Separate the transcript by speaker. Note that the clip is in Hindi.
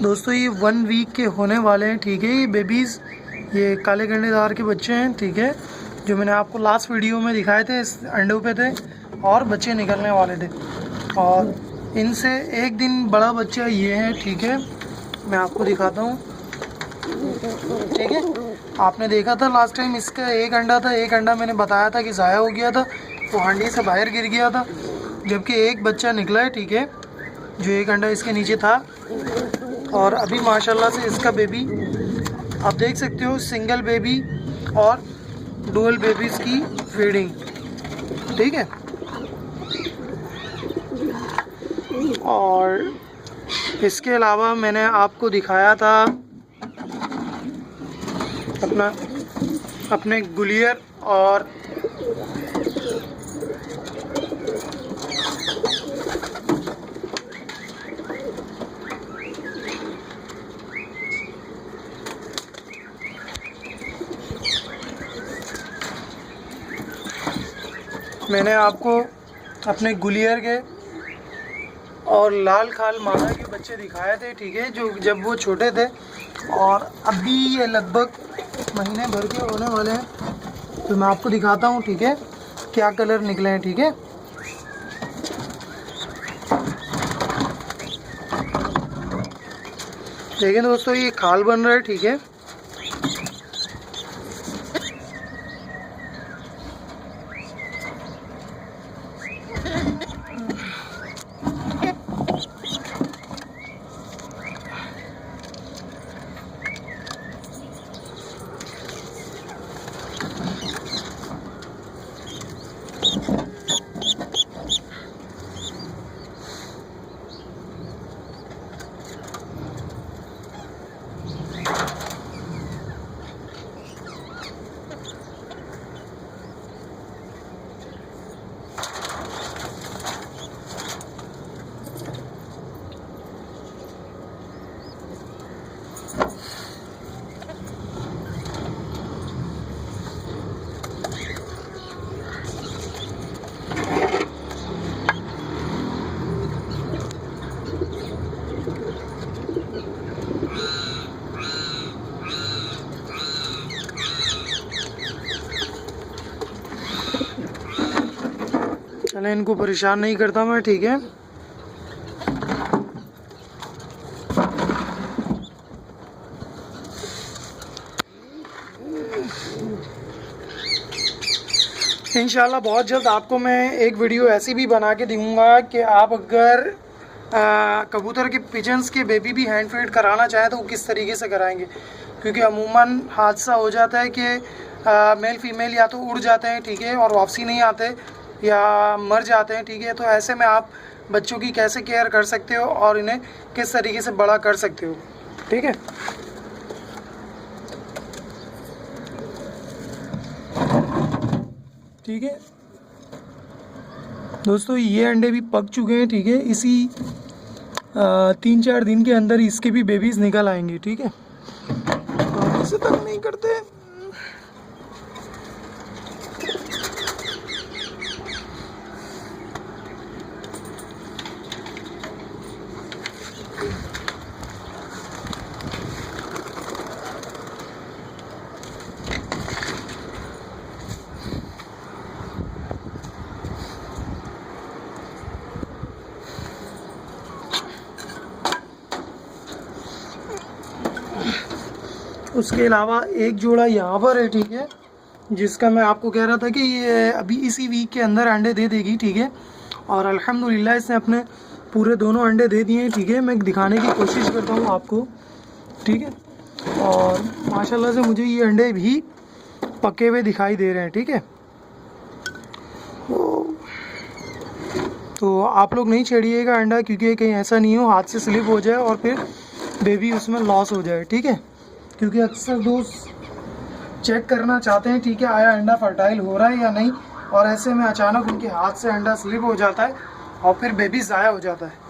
Speaker 1: दोस्तों ये 1 वीक के होने वाले हैं, ठीक है। ये बेबीज़, ये काले गंडेदार के बच्चे हैं, ठीक है, जो मैंने आपको लास्ट वीडियो में दिखाए थे। इस अंडों पे थे और बच्चे निकलने वाले थे। और इनसे एक दिन बड़ा बच्चा ये है, ठीक है, मैं आपको दिखाता हूँ, ठीक है। आपने देखा था लास्ट टाइम इसका एक अंडा था, एक अंडा मैंने बताया था कि ज़ाया हो गया था, तो हांडी से बाहर गिर गया था, जबकि एक बच्चा निकला है, ठीक है, जो एक अंडा इसके नीचे था। और अभी माशाल्लाह से इसका बेबी आप देख सकते हो, सिंगल बेबी और डुअल बेबीज़ की फीडिंग, ठीक है। और इसके अलावा मैंने आपको दिखाया था अपने गुलियर और मैंने आपको अपने गुलियर के और लाल खाल मादा के बच्चे दिखाए थे, ठीक है, जो जब वो छोटे थे। और अभी ये लगभग महीने भर के होने वाले हैं, तो मैं आपको दिखाता हूँ, ठीक है, क्या कलर निकले हैं, ठीक है। देखिए दोस्तों, ये खाल बन रहा है, ठीक है। चलें, इनको परेशान नहीं करता मैं, ठीक है। इंशाल्लाह बहुत जल्द आपको मैं एक वीडियो ऐसी भी बना के दूँगा कि आप अगर कबूतर के पिजन्स के बेबी भी हैंड फीड कराना चाहें तो वो किस तरीके से कराएंगे, क्योंकि अमूमन हादसा हो जाता है कि मेल फीमेल या तो उड़ जाते हैं, ठीक है, और वापसी नहीं आते या मर जाते हैं, ठीक है। तो ऐसे में आप बच्चों की कैसे केयर कर सकते हो और इन्हें किस तरीके से बड़ा कर सकते हो, ठीक है। ठीक है दोस्तों, ये अंडे भी पक चुके हैं, ठीक है। इसी 3-4 दिन के अंदर इसके भी बेबीज़ निकल आएंगे, ठीक है। तो इसे तक नहीं करते। उसके अलावा एक जोड़ा यहाँ पर है, ठीक है, जिसका मैं आपको कह रहा था कि ये अभी इसी वीक के अंदर अंडे दे देगी, ठीक है। और अल्हम्दुलिल्लाह इसने अपने पूरे दोनों अंडे दे दिए हैं, ठीक है। मैं दिखाने की कोशिश करता हूँ आपको, ठीक है। और माशाल्लाह से मुझे ये अंडे भी पके हुए दिखाई दे रहे हैं, ठीक है। तो आप लोग नहीं छेड़िएगा अंडा, क्योंकि कहीं ऐसा नहीं हो हाथ से स्लिप हो जाए और फिर बेबी उसमें लॉस हो जाए, ठीक है। क्योंकि अक्सर दोस्त चेक करना चाहते हैं, ठीक है, आया अंडा फर्टाइल हो रहा है या नहीं, और ऐसे में अचानक उनके हाथ से अंडा स्लिप हो जाता है और फिर बेबी ज़ाया हो जाता है।